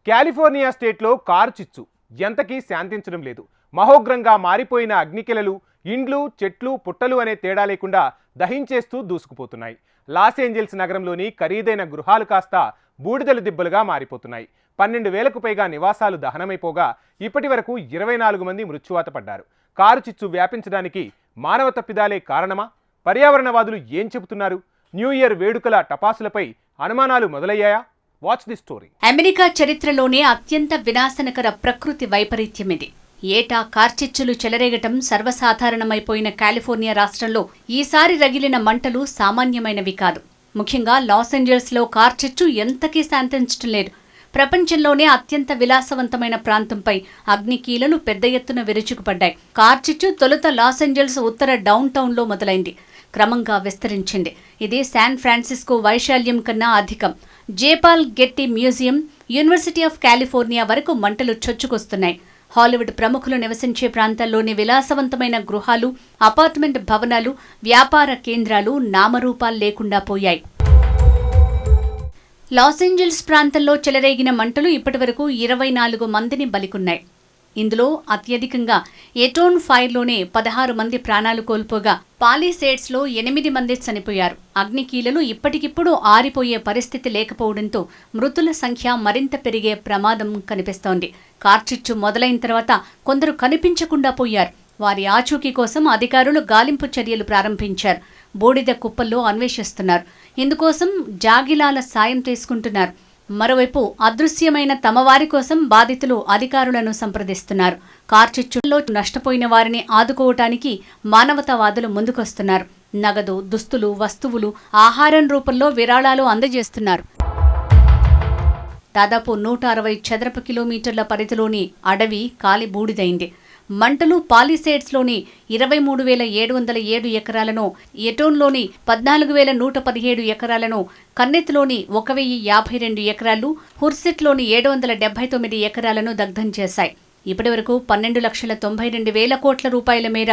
California స్టేట్లో car చిచ్చు ఎంతకీ శాంతించడం లేదు. మహోగ్రంగా మారిపోయిన అగ్నికిలలు ఇండ్లు, చెట్లు, పుట్టలు అనే తేడా లేకుండా దహించేస్తూ దూసుకుపోతున్నాయి. లాస్ ఏంజల్స్ నగరంలోని ఖరీదైన గృహాలు కాస్త బూడిదల దిబ్బలుగా మారిపోతున్నాయి. 12,000కు పైగా నివాసాలు దహనమైపోగా ఇప్పటి వరకు 24 మంది మృత్యువాత పడ్డారు. కారు చిచ్చు వ్యాపించడానికి మానవ తప్పిదాలే కారణమా? పర్యావరణవాదులు ఏం చెబుతున్నారు? న్యూ ఇయర్ వేడుకల టపాసులపై అనుమానాలు మొదలయ్యాయా? Watch the story. అమెరికా చరిత్రలోనే అత్యంత వినాశనకర ప్రకృతి వైపరీత్యం ఇది. ఏటా కార్చిచ్చులు చెలరేగటం సర్వసాధారణమైపోయిన కాలిఫోర్నియా రాష్ట్రంలో ఈసారి రగిలిన మంటలు సామాన్యమైనవి కాదు. ముఖ్యంగా లాస్ ఏంజల్స్లో కార్చిచ్చు ఎంతకీ శాంతించటం లేదు. ప్రపంచంలోనే అత్యంత విలాసవంతమైన ప్రాంతంపై అగ్నికీలలు పెద్ద ఎత్తున విరుచుకుపడ్డాయి. కార్చిచ్చు తొలుత లాస్ ఏంజల్స్ ఉత్తర డౌన్ టౌన్లో మొదలైంది. క్రమంగా విస్తరించింది. ఇది శాన్ ఫ్రాన్సిస్కో వైశాల్యం కన్నా అధికం. జేపాల్ గెట్టి మ్యూజియం, యూనివర్సిటీ ఆఫ్ కాలిఫోర్నియా వరకు మంటలు చొచ్చుకొస్తున్నాయి. హాలీవుడ్ ప్రముఖులు నివసించే ప్రాంతాల్లోని విలాసవంతమైన గృహాలు, అపార్ట్మెంట్ భవనాలు, వ్యాపార కేంద్రాలు నామరూపాలు లేకుండా పోయాయి. లాస్ ఏంజల్స్ ప్రాంతంలో చెలరేగిన మంటలు ఇప్పటివరకు 24 మందిని బలికొన్నాయి. ఇందులో అత్యధికంగా ఎటోన్ ఫైర్లోనే 16 మంది ప్రాణాలు కోల్పోగా పాలిసేడ్స్లో 8 మంది చనిపోయారు. అగ్నికీలలు ఇప్పటికిప్పుడు ఆరిపోయే పరిస్థితి లేకపోవడంతో మృతుల సంఖ్య మరింత పెరిగే ప్రమాదం కనిపిస్తోంది. కార్చిచ్చు మొదలైన తర్వాత కొందరు కనిపించకుండా పోయారు. వారి ఆచూకీ కోసం అధికారులు గాలింపు చర్యలు ప్రారంభించారు. బూడిద కుప్పల్లో అన్వేషిస్తున్నారు. ఇందుకోసం జాగిలాల సాయం తీసుకుంటున్నారు. మరోవైపు అదృశ్యమైన తమ వారి కోసం బాధితులు అధికారులను సంప్రదిస్తున్నారు. కార్చిచ్చుల్లో నష్టపోయిన వారిని ఆదుకోవటానికి మానవతావాదులు ముందుకొస్తున్నారు. నగదు, దుస్తులు, వస్తువులు, ఆహారం రూపంలో విరాళాలు అందజేస్తున్నారు. దాదాపు 160 చదరపు కిలోమీటర్ల పరిధిలోని అడవి కాలి బూడిదైంది. మంటలు పాలిసేడ్స్లోని 23,707 ఎకరాలను, ఎటోన్లోని 14,117 ఎకరాలను, కన్నెత్లోని 1,052 ఎకరాలు, హుర్సిట్లోని 779 ఎకరాలను దగ్ధం చేశాయి. ఇప్పటివరకు 12,92,000 కోట్ల రూపాయల మేర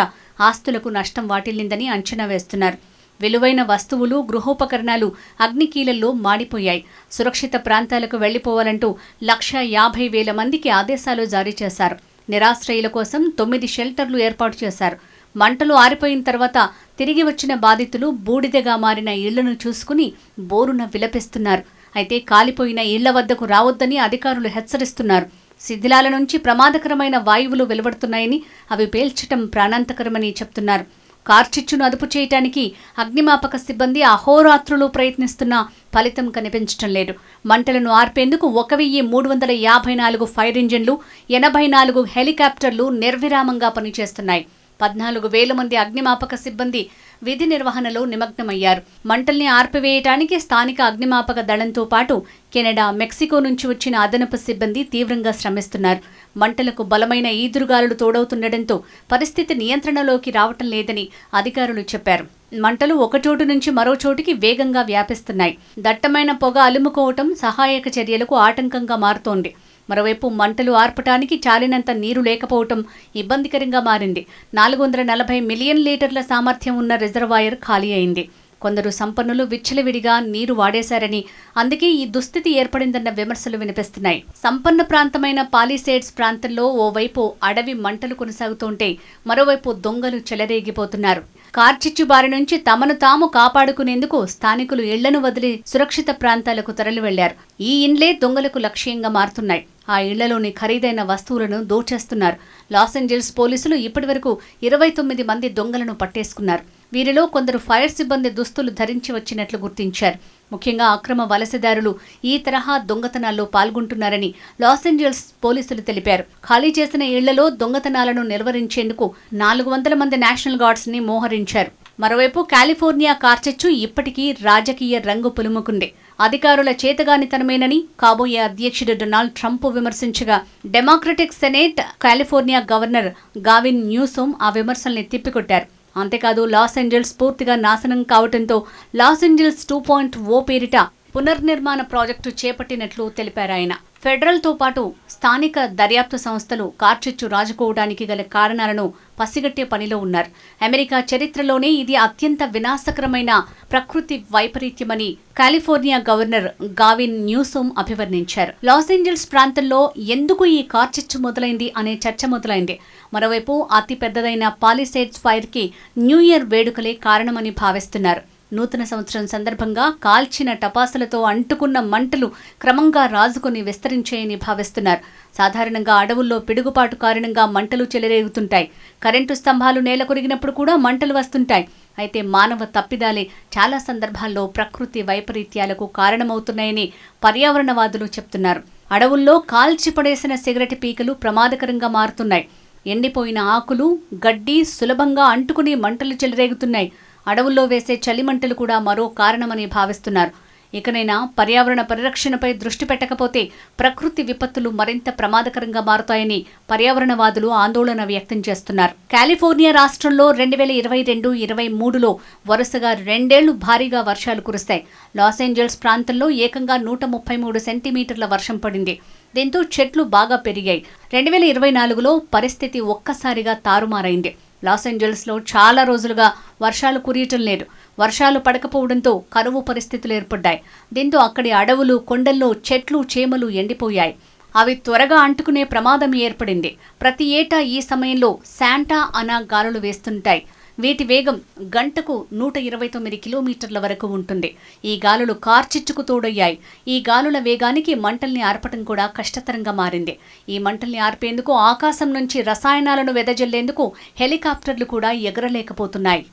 ఆస్తులకు నష్టం వాటిల్లిందని అంచనా వేస్తున్నారు. విలువైన వస్తువులు, గృహోపకరణాలు అగ్నికీలల్లో మాడిపోయాయి. సురక్షిత ప్రాంతాలకు వెళ్లిపోవాలంటూ 150,000 మందికి ఆదేశాలు జారీ చేశారు. నిరాశ్రయుల కోసం 9 షెల్టర్లు ఏర్పాటు చేశారు. మంటలు ఆరిపోయిన తర్వాత తిరిగి వచ్చిన బాధితులు బూడిదగా మారిన ఇళ్లను చూసుకుని బోరున విలపిస్తున్నారు. అయితే కాలిపోయిన ఇళ్ల వద్దకు రావద్దని అధికారులు హెచ్చరిస్తున్నారు. శిథిలాల నుంచి ప్రమాదకరమైన వాయువులు వెలువడుతున్నాయని, అవి పేల్చటం ప్రాణాంతకరమని చెప్తున్నారు. కార్చిచ్చును అదుపు చేయటానికి అగ్నిమాపక సిబ్బంది అహోరాత్రులు ప్రయత్నిస్తున్నా ఫలితం కనిపించటం లేదు. మంటలను ఆర్పేందుకు 1,354 ఫైర్ ఇంజిన్లు, 84 హెలికాప్టర్లు నిర్విరామంగా పనిచేస్తున్నాయి. 14,000 మంది అగ్నిమాపక సిబ్బంది విధి నిర్వహణలో నిమగ్నమయ్యారు. మంటల్ని ఆర్పివేయటానికి స్థానిక అగ్నిమాపక దళంతో పాటు కెనడా, మెక్సికో నుంచి వచ్చిన అదనపు సిబ్బంది తీవ్రంగా శ్రమిస్తున్నారు. మంటలకు బలమైన ఈదురుగాలులు తోడవుతుండటంతో పరిస్థితి నియంత్రణలోకి రావటం లేదని అధికారులు చెప్పారు. మంటలు ఒకచోటు నుంచి మరో చోటికి వేగంగా వ్యాపిస్తున్నాయి. దట్టమైన పొగ అలుముకోవటం సహాయక చర్యలకు ఆటంకంగా మారుతోంది. మరోవైపు మంటలు ఆర్పటానికి చాలినంత నీరు లేకపోవటం ఇబ్బందికరంగా మారింది. 440 మిలియన్ లీటర్ల సామర్థ్యం ఉన్న రిజర్వాయర్ ఖాళీ అయింది. కొందరు సంపన్నులు విచ్చలవిడిగా నీరు వాడేశారని, అందుకే ఈ దుస్థితి ఏర్పడిందన్న విమర్శలు వినిపిస్తున్నాయి. సంపన్న ప్రాంతమైన పాలిసేడ్స్ ప్రాంతంలో ఓవైపు అడవి మంటలు కొనసాగుతుంటే మరోవైపు దొంగలు చెలరేగిపోతున్నారు. కార్చిచ్చు బారి నుంచి తమను తాము కాపాడుకునేందుకు స్థానికులు ఇళ్లను వదిలి సురక్షిత ప్రాంతాలకు తరలి వెళ్లారు. ఈ ఇండ్లే దొంగలకు లక్ష్యంగా మారుతున్నాయి. ఆ ఇళ్లలోని ఖరీదైన వస్తువులను దోచేస్తున్నారు. లాస్ ఏంజల్స్ పోలీసులు ఇప్పటివరకు 29 మంది దొంగలను పట్టేసుకున్నారు. వీరిలో కొందరు ఫైర్ సిబ్బంది దుస్తులు ధరించి వచ్చినట్లు గుర్తించారు. ముఖ్యంగా అక్రమ వలసదారులు ఈ తరహా దొంగతనాల్లో పాల్గొంటున్నారని లాస్ ఏంజల్స్ పోలీసులు తెలిపారు. ఖాళీ చేసిన ఇళ్లలో దొంగతనాలను నిర్వహించేందుకు 400 మంది నేషనల్ గార్డ్స్ ని మోహరించారు. మరోవైపు కాలిఫోర్నియా కార్చిచ్చు ఇప్పటికీ రాజకీయ రంగు పులుముకుంది. అధికారుల చేతగానితనమేనని కాబోయే అధ్యక్షుడు డొనాల్డ్ ట్రంప్ విమర్శించగా, Democratic senate California governor Gavin Newsom ఆ విమర్శల్ని తిప్పికొట్టారు. అంతేకాదు లాస్ ఏంజల్స్ పూర్తిగా నాశనం కావడంతో లాస్ ఏంజల్స్ 2.0 పేరిట పునర్నిర్మాణ ప్రాజెక్టు చేపట్టినట్లు తెలిపారాయన. ఫెడరల్తో పాటు స్థానిక దర్యాప్తు సంస్థలు కార్చిచ్చు రాజుకోవడానికి గల కారణాలను పసిగట్టే పనిలో ఉన్నారు. అమెరికా చరిత్రలోనే ఇది అత్యంత వినాశకరమైన ప్రకృతి వైపరీత్యమని కాలిఫోర్నియా గవర్నర్ గావిన్ న్యూసోమ్ అభివర్ణించారు. లాస్ ఏంజల్స్ ప్రాంతంలో ఎందుకు ఈ కార్చిచ్చు మొదలైంది అనే చర్చ మొదలైంది. మరోవైపు అతి పెద్దదైన పాలిసేడ్స్ ఫైర్ కి న్యూ ఇయర్ వేడుకలే కారణమని భావిస్తున్నారు. నూతన సంవత్సరం సందర్భంగా కాల్చిన టపాసులతో అంటుకున్న మంటలు క్రమంగా రాజుకొని విస్తరించాయని భావిస్తున్నారు. సాధారణంగా అడవుల్లో పిడుగుపాటు కారణంగా మంటలు చెలరేగుతుంటాయి. కరెంటు స్తంభాలు నేల కొరిగినప్పుడు కూడా మంటలు వస్తుంటాయి. అయితే మానవ తప్పిదాలే చాలా సందర్భాల్లో ప్రకృతి వైపరీత్యాలకు కారణమవుతున్నాయని పర్యావరణవాదులు చెప్తున్నారు. అడవుల్లో కాల్చి పడేసిన సిగరెట్ పీకలు ప్రమాదకరంగా మారుతున్నాయి. ఎండిపోయిన ఆకులు, గడ్డి సులభంగా అంటుకుని మంటలు చెలరేగుతున్నాయి. అడవుల్లో వేసే చలిమంటలు కూడా మరో కారణమని భావిస్తున్నారు. ఇకనైనా పర్యావరణ పరిరక్షణపై దృష్టి పెట్టకపోతే ప్రకృతి విపత్తులు మరింత ప్రమాదకరంగా మారుతాయని పర్యావరణవాదులు ఆందోళన వ్యక్తం చేస్తున్నారు. కాలిఫోర్నియా రాష్ట్రంలో 2022-23లో వరుసగా 2 ఏళ్లు భారీగా వర్షాలు కురుస్తాయి. లాస్ ఏంజల్స్ ప్రాంతంలో ఏకంగా 133 సెంటీమీటర్ల వర్షం పడింది. దీంతో చెట్లు బాగా పెరిగాయి. 2024లో పరిస్థితి ఒక్కసారిగా తారుమారైంది. లాస్ ఏంజల్స్లో చాలా రోజులుగా వర్షాలు కురియటం లేదు. వర్షాలు పడకపోవడంతో కరువు పరిస్థితులు ఏర్పడ్డాయి. దీంతో అక్కడి అడవులు, కొండల్లో చెట్లు, చేమలు ఎండిపోయాయి. అవి త్వరగా అంటుకునే ప్రమాదం ఏర్పడింది. ప్రతి ఏటా ఈ సమయంలో శాంటా అనా గాలులు వేస్తుంటాయి. వీటి వేగం గంటకు 129 కిలోమీటర్ల వరకు ఉంటుంది. ఈ గాలులు కార్చిచ్చుకు తోడయ్యాయి. ఈ గాలుల వేగానికి మంటల్ని ఆర్పటం కూడా కష్టతరంగా మారింది. ఈ మంటల్ని ఆర్పేందుకు ఆకాశం నుంచి రసాయనాలను వెదజల్లేందుకు హెలికాప్టర్లు కూడా ఎగరలేకపోతున్నాయి.